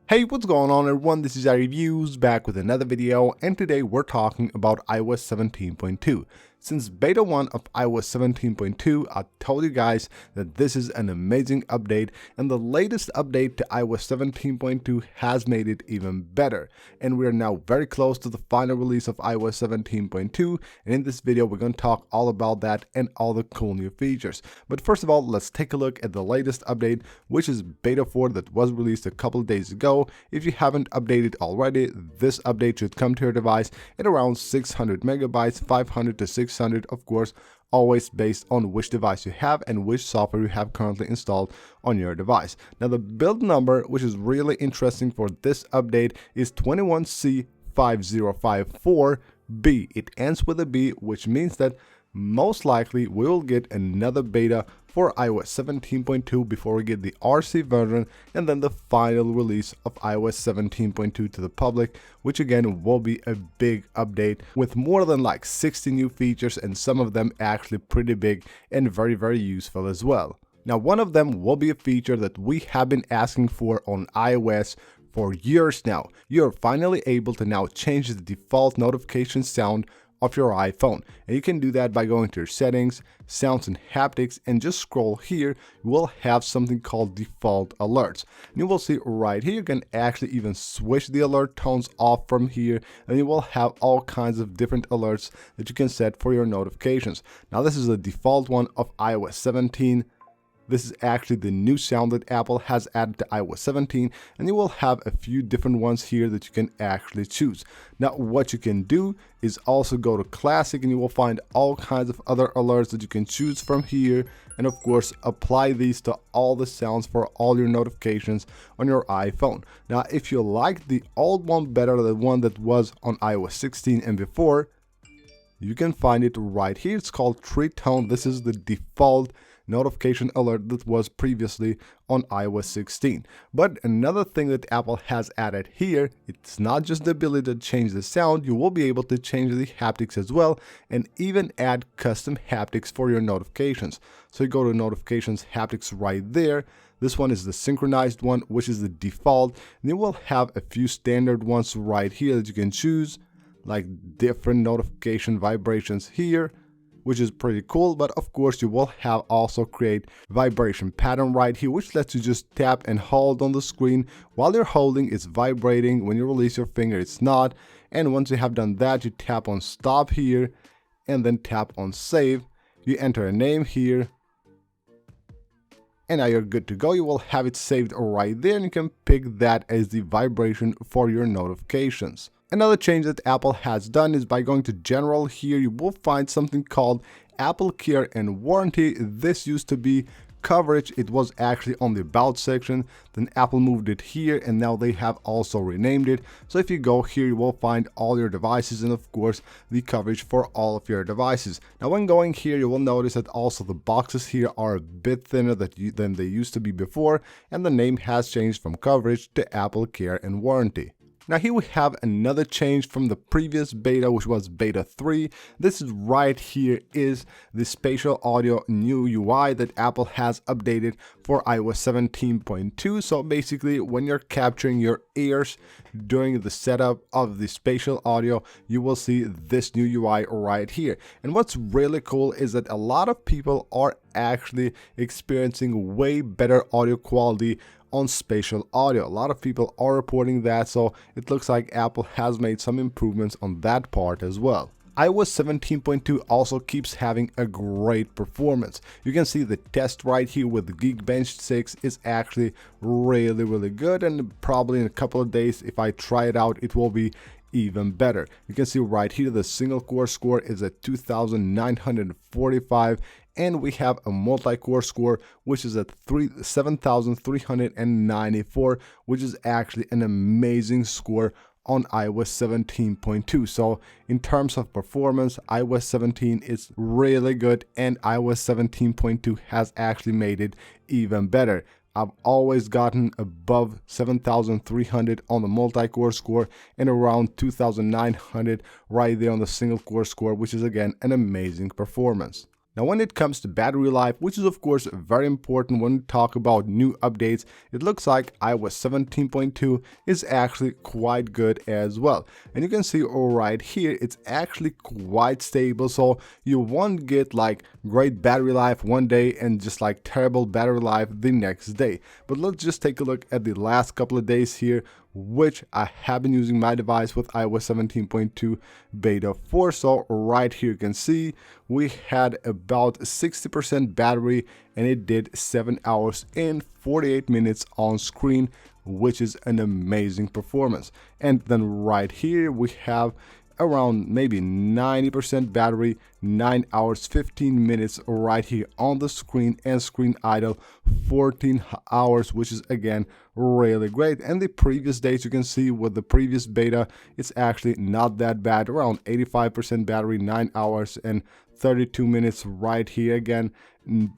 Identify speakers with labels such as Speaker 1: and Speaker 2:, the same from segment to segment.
Speaker 1: Hey, what's going on everyone, this is iReviews back with another video, and today we're talking about iOS 17.2. Since beta 1 of iOS 17.2, I told you guys that this is an amazing update, and the latest update to iOS 17.2 has made it even better. And we are now very close to the final release of iOS 17.2, and in this video we're going to talk all about that and all the cool new features. But first of all, let's take a look at the latest update, which is beta 4 that was released a couple of days ago. If you haven't updated already, this update should come to your device at around 600 megabytes, 500 to 600, of course, always based on which device you have and which software you have currently installed on your device. Now the build number, which is really interesting for this update, is 21C5054B. It ends with a B, which means that most likely we will get another beta for iOS 17.2 before we get the RC version and then the final release of iOS 17.2 to the public, which again will be a big update with more than like 60 new features, and some of them actually pretty big and very useful as well. Now one of them will be a feature that we have been asking for on iOS for years now. You're finally able to now change the default notification sound of your iPhone, and you can do that by going to your settings, sounds and haptics, and just scroll here. You will have something called default alerts, and you will see right here you can actually even switch the alert tones off from here, and you will have all kinds of different alerts that you can set for your notifications. Now this is the default one of iOS 17. This is actually the new sound that Apple has added to iOS 17, and you will have a few different ones here that you can actually choose. Now what you can do is also go to Classic, and you will find all kinds of other alerts that you can choose from here, and of course apply these to all the sounds for all your notifications on your iPhone. Now if you like the old one better than the one that was on iOS 16 and before, you can find it right here. It's called Tree Tone. This is the default notification alert that was previously on iOS 16. But another thing that Apple has added here, it's not just the ability to change the sound, you will be able to change the haptics as well, and even add custom haptics for your notifications. So you go to notifications haptics right there. This one is the synchronized one, which is the default, and you will have a few standard ones right here that you can choose, like different notification vibrations here, which is pretty cool. But of course you will have also create vibration pattern right here, which lets you just tap and hold on the screen. While you're holding, it's vibrating. When you release your finger, it's not. And once you have done that, you tap on stop here and then tap on save. You enter a name here, and now you're good to go. You will have it saved right there, and you can pick that as the vibration for your notifications. Another change that Apple has done is by going to General here, you will find something called Apple Care and Warranty. This used to be Coverage. It was actually on the About section. Then Apple moved it here, and now they have also renamed it. So if you go here, you will find all your devices and of course the coverage for all of your devices. Now when going here, you will notice that also the boxes here are a bit thinner than they used to be before, and the name has changed from Coverage to Apple Care and Warranty. Now here we have another change from the previous beta, which was beta 3. This is right here is the spatial audio new UI that Apple has updated for iOS 17.2. So basically when you're capturing your ears during the setup of the spatial audio, you will see this new UI right here. And what's really cool is that a lot of people are actually experiencing way better audio quality on spatial audio. A lot of people are reporting that, so it looks like Apple has made some improvements on that part as well. iOS 17.2 also keeps having a great performance. You can see the test right here with the Geekbench 6 is actually really good, and probably in a couple of days if I try it out, it will be even better. You can see right here the single core score is at 2,945, and we have a multi-core score which is at 7,394, which is actually an amazing score on iOS 17.2. So in terms of performance, iOS 17 is really good, and iOS 17.2 has actually made it even better. I've always gotten above 7,300 on the multi-core score and around 2,900 right there on the single core score, which is again an amazing performance. Now when it comes to battery life, which is of course very important when we talk about new updates, it looks like iOS 17.2 is actually quite good as well. And you can see right here, it's actually quite stable, so you won't get like great battery life one day and just like terrible battery life the next day. But let's just take a look at the last couple of days here, which I have been using my device with iOS 17.2 beta 4. So right here you can see we had about 60% battery and it did 7 hours and 48 minutes on screen, which is an amazing performance. And then right here we have around maybe 90% battery, 9 hours 15 minutes right here on the screen, and screen idle 14 hours, which is again really great. And the previous days you can see with the previous beta, it's actually not that bad, around 85% battery, 9 hours and 32 minutes right here again,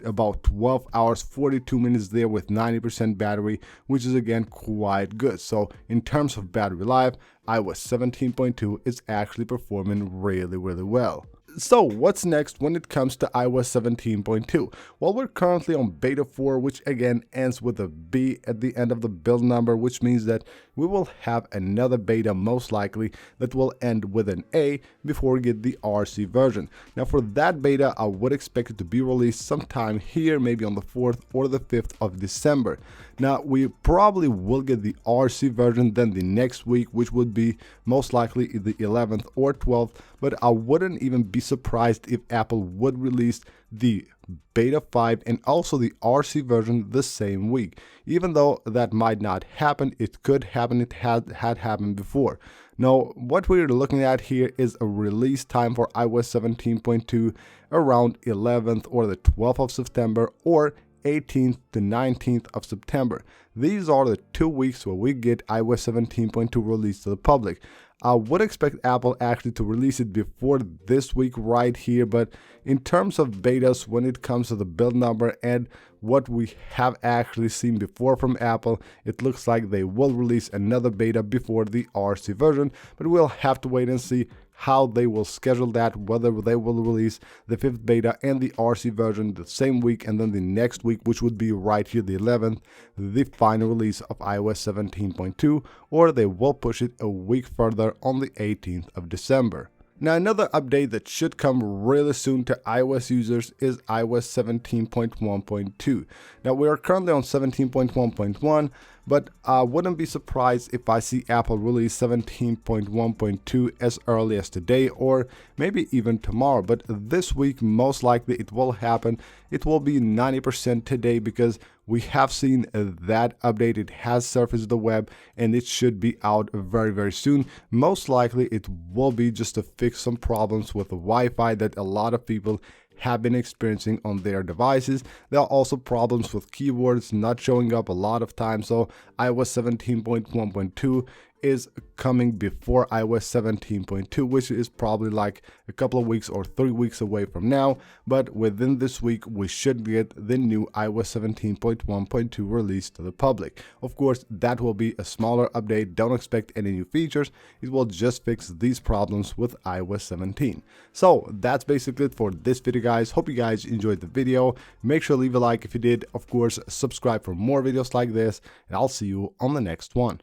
Speaker 1: about 12 hours 42 minutes there with 90% battery, which is again quite good. So in terms of battery life, iOS 17.2 is actually performing really well. So what's next when it comes to iOS 17.2? Well, we're currently on beta 4, which again ends with a B at the end of the build number, which means that we will have another beta most likely that will end with an A before we get the RC version. Now for that beta, I would expect it to be released sometime here, maybe on the 4th or the 5th of December. Now we probably will get the RC version then the next week, which would be most likely the 11th or 12th, but I wouldn't even be surprised if Apple would release the beta 5 and also the RC version the same week. Even though that might not happen, it could happen. It had happened before. Now what we're looking at here is a release time for iOS 17.2 around 11th or the 12th of September or 18th to 19th of September. These are the 2 weeks where we get iOS 17.2 released to the public. I would expect Apple actually to release it before this week right here, but in terms of betas, when it comes to the build number and what we have actually seen before from Apple, it looks like they will release another beta before the RC version, but we'll have to wait and see how they will schedule that, whether they will release the 5th beta and the RC version the same week, and then the next week, which would be right here the 11th, the final release of iOS 17.2, or they will push it a week further on the 18th of December. Now another update that should come really soon to iOS users is iOS 17.1.2. Now we are currently on 17.1.1, but I wouldn't be surprised if I see Apple release 17.1.2 as early as today or maybe even tomorrow. But this week, most likely it will happen. It will be 90% today because we have seen that update. It has surfaced the web and it should be out very soon. Most likely it will be just to fix some problems with the Wi-Fi that a lot of people have been experiencing on their devices. There are also problems with keywords not showing up a lot of times, so iOS 17.1.2 is coming before iOS 17.2, which is probably like a couple of weeks or 3 weeks away from now. But within this week, we should get the new iOS 17.1.2 released to the public. Of course, that will be a smaller update. Don't expect any new features. It will just fix these problems with iOS 17. So that's basically it for this video, guys. Hope you guys enjoyed the video. Make sure to leave a like if you did. Of course, subscribe for more videos like this, and I'll see you on the next one.